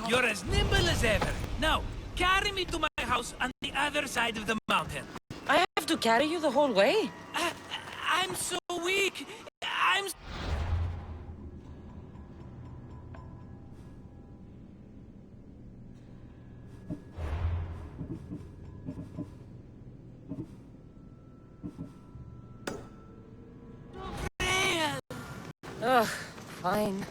You're as nimble as ever. Now, carry me to my house on the other side of the mountain. I have to carry you the whole way? I'm so weak. Ugh, fine.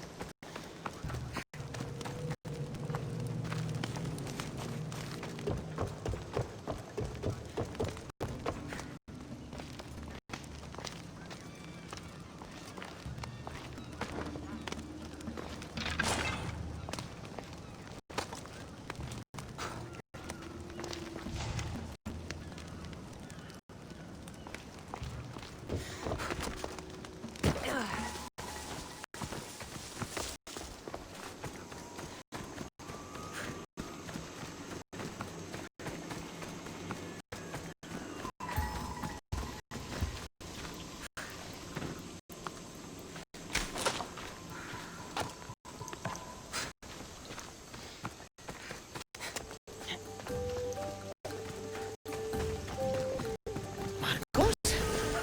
Markos?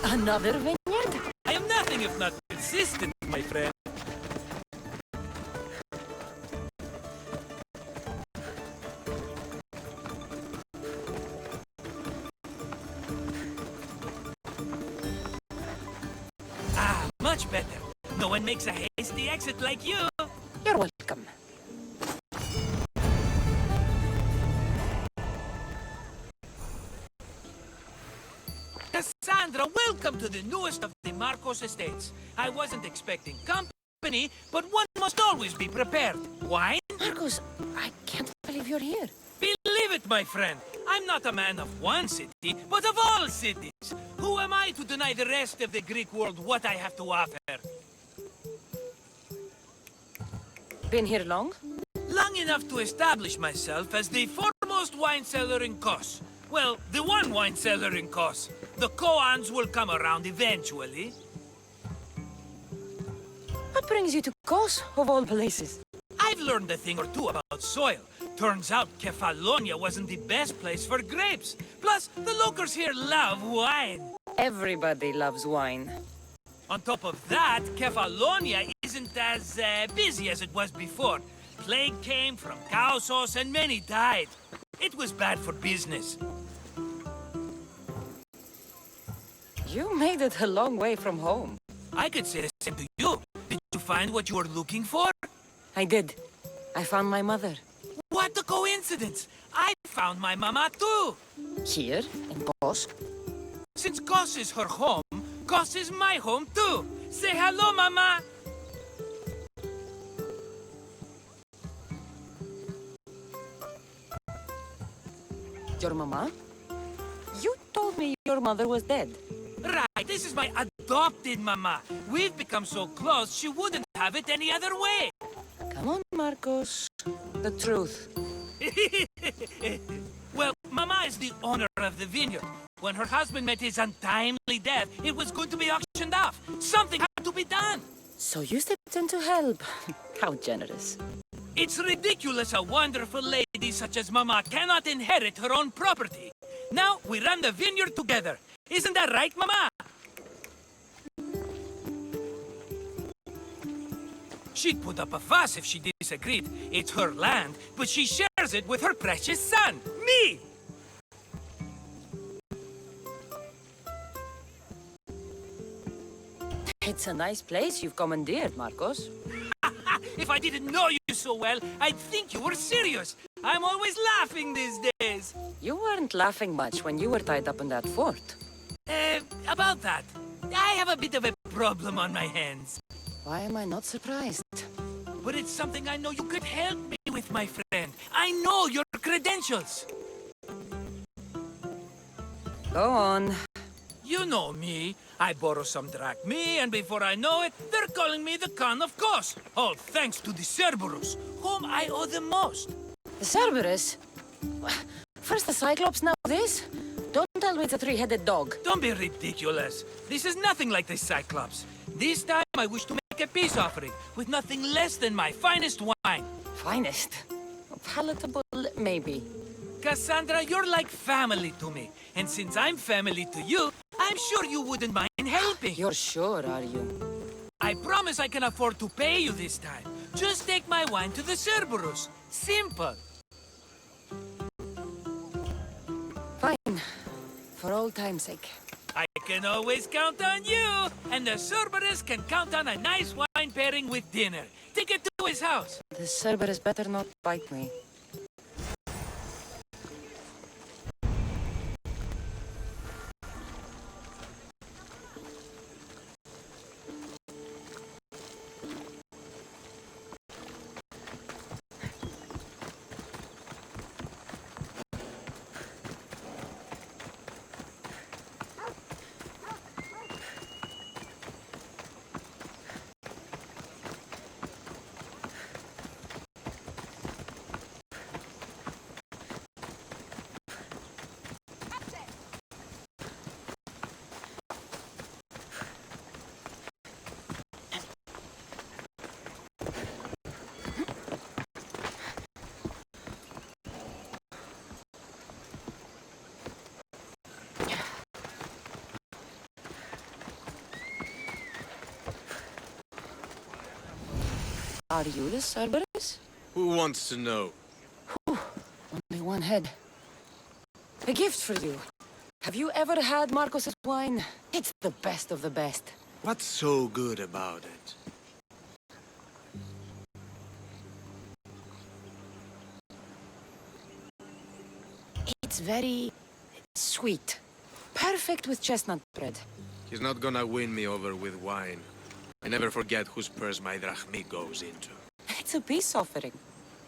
Another vineyard? I am nothing if not consistent, my friend. Much better. No one makes a hasty exit like you. You're welcome. Cassandra, welcome to the newest of the Markos estates. I wasn't expecting company, but one must always be prepared. Wine? Markos, I can't believe you're here. Believe it, my friend. I'm not a man of one city, but of all cities. Who am I to deny the rest of the Greek world what I have to offer? Been here long? Long enough to establish myself as the foremost wine seller in Kos. Well, the one wine seller in Kos. The koans will come around eventually. What brings you to Kos, of all places? I've learned a thing or two about soil. Turns out Kefalonia wasn't the best place for grapes. Plus, the locals here love wine. Everybody loves wine. On top of that, Kefalonia isn't as busy as it was before. Plague came from Kausos and many died. It was bad for business. You made it a long way from home. I could say the same to you. Did you find what you were looking for? I did. I found my mother. What a coincidence! I found my mama too! Here, in Kos? Since Kos is her home, Kos is my home too! Say hello, mama! Your mama? You told me your mother was dead. Right, this is my adopted mama. We've become so close, she wouldn't have it any other way. Come on, Markos. The truth. Well, Mama is the owner of the vineyard. When her husband met his untimely death, it was going to be auctioned off. Something had to be done. So you stepped in to help. How generous. It's ridiculous a wonderful lady such as Mama cannot inherit her own property. Now we run the vineyard together. Isn't that right, Mama? She'd put up a fuss if she disagreed. It's her land, but she shares it with her precious son, me! It's a nice place you've commandeered, Markos. If I didn't know you so well, I'd think you were serious. I'm always laughing these days. You weren't laughing much when you were tied up in that fort. About that, I have a bit of a problem on my hands. Why am I not surprised? But it's something I know you could help me with, my friend. I know your credentials. Go on. You know me. I borrow some drachmae, and before I know it, they're calling me the Khan of Kos. All thanks to the Cerberus, whom I owe the most. The Cerberus? First the Cyclops, now this? Don't tell me it's a three-headed dog. Don't be ridiculous. This is nothing like the Cyclops. This time I wish to make a peace offering with nothing less than my finest wine. Finest? Palatable, maybe. Cassandra, you're like family to me. And since I'm family to you, I'm sure you wouldn't mind helping. You're sure, are you? I promise I can afford to pay you this time. Just take my wine to the Cerberus. Simple. Fine. For old time's sake. I can always count on you. And the Cerberus can count on a nice wine pairing with dinner. Take it to his house. The Cerberus better not bite me. Are you the Cerberus? Who wants to know? Only one head. A gift for you. Have you ever had Markos' wine? It's the best of the best. What's so good about it? It's very sweet. Perfect with chestnut bread. He's not gonna win me over with wine. I never forget whose purse my drachmi goes into. It's a peace offering.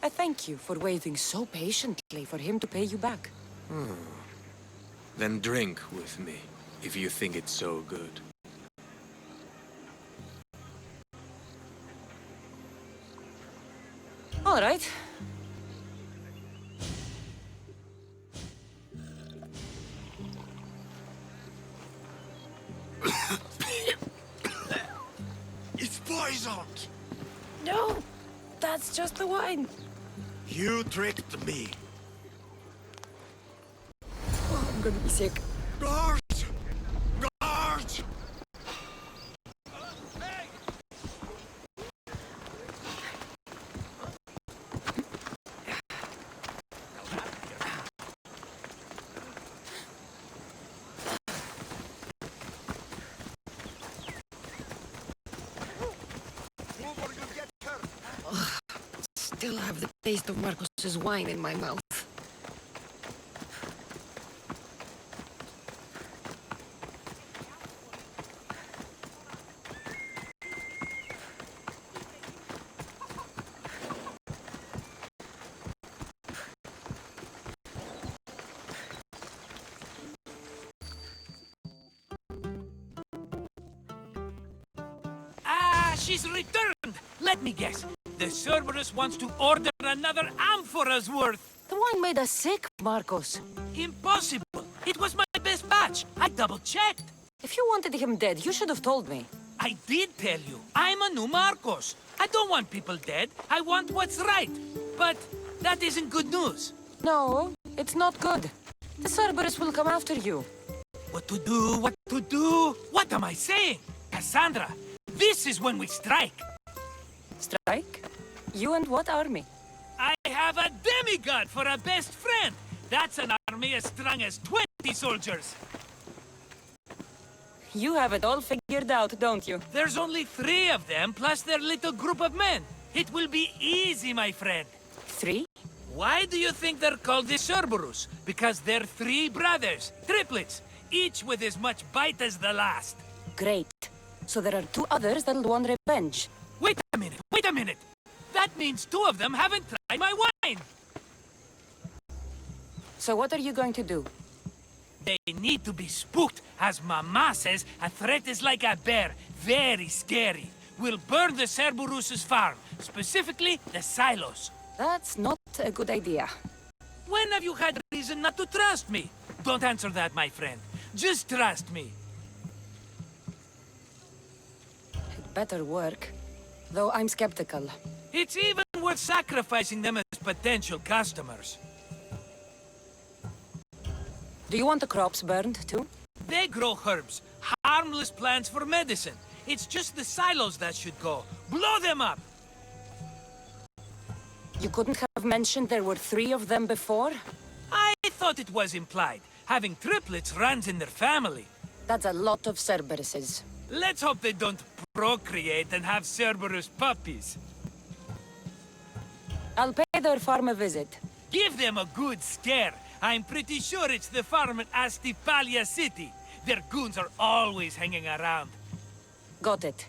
A thank you for waiting so patiently for him to pay you back. Then drink with me, if you think it's so good. All right. It's poisoned! No, that's just the wine. You tricked me. Oh, I'm gonna be sick. Guards! Guards! Still have the taste of Markos' wine in my mouth. Ah, she's returned! Let me guess. The Cerberus wants to order another amphora's worth. The wine made us sick, Markos. Impossible. It was my best batch. I double-checked. If you wanted him dead, you should have told me. I did tell you. I'm a new Markos. I don't want people dead. I want what's right. But that isn't good news. No, it's not good. The Cerberus will come after you. What to do? What to do? What am I saying? Cassandra, this is when we strike. Strike? You and what army? I have a demigod for a best friend. That's an army as strong as 20 soldiers. You have it all figured out, don't you? There's only 3 of them, plus their little group of men. It will be easy, my friend. 3? Why do you think they're called the Cerberus? Because they're 3 brothers, triplets, each with as much bite as the last. Great. So there are 2 others that'll want revenge. Wait a minute, wait a minute! That means 2 of them haven't tried my wine! So what are you going to do? They need to be spooked. As Mama says, a threat is like a bear. Very scary. We'll burn the Cerberus's farm, specifically the silos. That's not a good idea. When have you had reason not to trust me? Don't answer that, my friend. Just trust me. It better work. Though I'm skeptical. It's even worth sacrificing them as potential customers. Do you want the crops burned, too? They grow herbs, harmless plants for medicine. It's just the silos that should go. Blow them up! You couldn't have mentioned there were 3 of them before? I thought it was implied. Having triplets runs in their family. That's a lot of Cerberuses. Let's hope they don't procreate and have Cerberus puppies. I'll pay their farm a visit. Give them a good scare. I'm pretty sure it's the farm in Astipalia City. Their goons are always hanging around. Got it.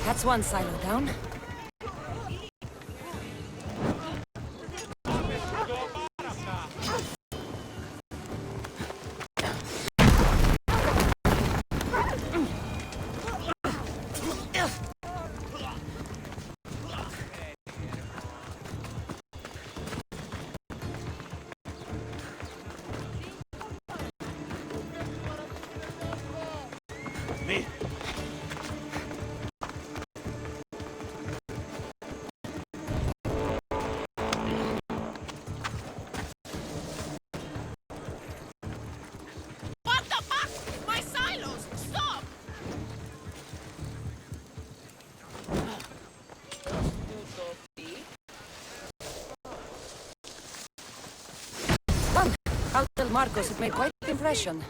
That's one silo down. I'll tell Markos it made quite an impression.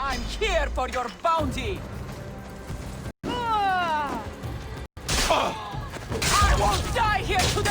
I'm here for your bounty! I won't die here today!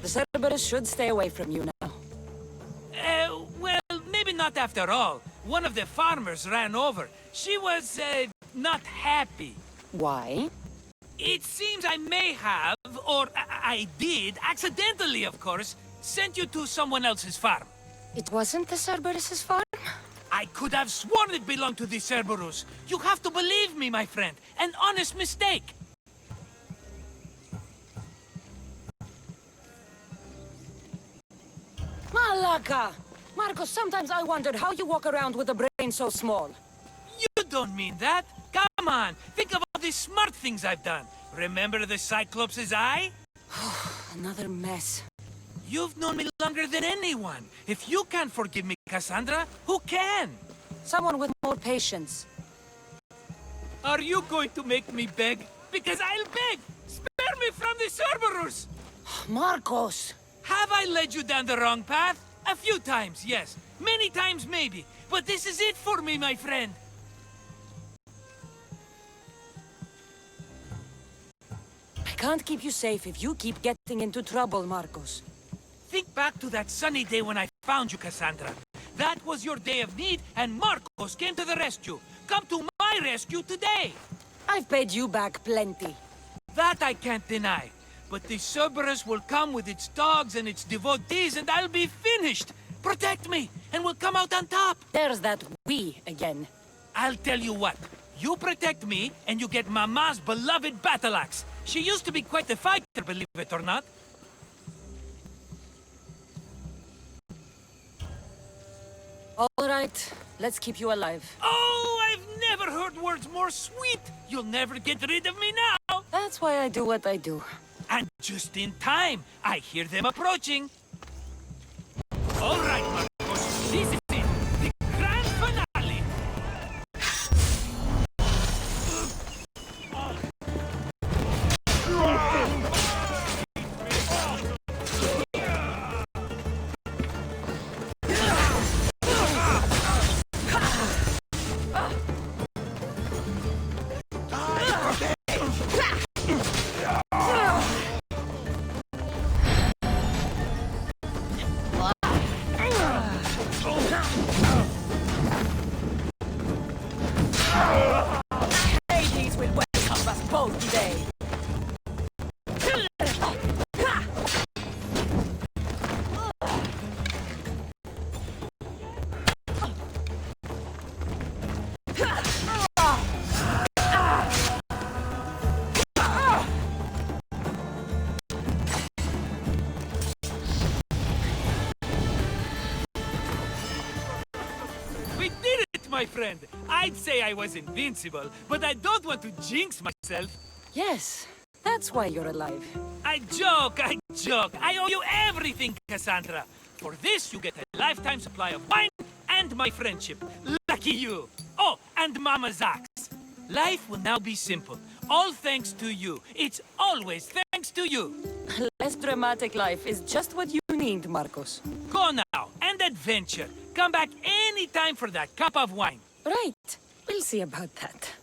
The Cerberus should stay away from you now. Well, maybe not after all. One of the farmers ran over. She was, not happy. Why? It seems I may have, or I did, accidentally of course, sent you to someone else's farm. It wasn't the Cerberus's farm? I could have sworn it belonged to the Cerberus. You have to believe me, my friend. An honest mistake. Malaka! Markos, sometimes I wondered how you walk around with a brain so small. You don't mean that. Come on, think of all the smart things I've done. Remember the Cyclops' eye? Another mess. You've known me longer than anyone. If you can't forgive me, Cassandra, who can? Someone with more patience. Are you going to make me beg? Because I'll beg! Spare me from the Cerberus! Markos! Have I led you down the wrong path? A few times, yes. Many times, maybe. But this is it for me, my friend. I can't keep you safe if you keep getting into trouble, Markos. Think back to that sunny day when I found you, Cassandra. That was your day of need, and Markos came to the rescue. Come to my rescue today! I've paid you back plenty. That I can't deny. But the Cerberus will come with its dogs and its devotees, and I'll be finished! Protect me, and we'll come out on top! There's that we again. I'll tell you what. You protect me, and you get Mama's beloved battle axe. She used to be quite a fighter, believe it or not. All right, let's keep you alive. Oh, I've never heard words more sweet! You'll never get rid of me now! That's why I do what I do. And just in time, I hear them approaching. All right, Markos, this is it. The grand finale. Hades will welcome us both today. We did it, my friend. I'd say I was invincible, but I don't want to jinx myself. Yes, that's why you're alive. I joke, I joke. I owe you everything, Cassandra. For this, you get a lifetime supply of wine and my friendship. Lucky you. Oh, and Mama's axe. Life will now be simple. All thanks to you. It's always thanks to you. Less dramatic life is just what you need, Markos. Go now, and adventure. Come back any time for that cup of wine. Right, we'll see about that.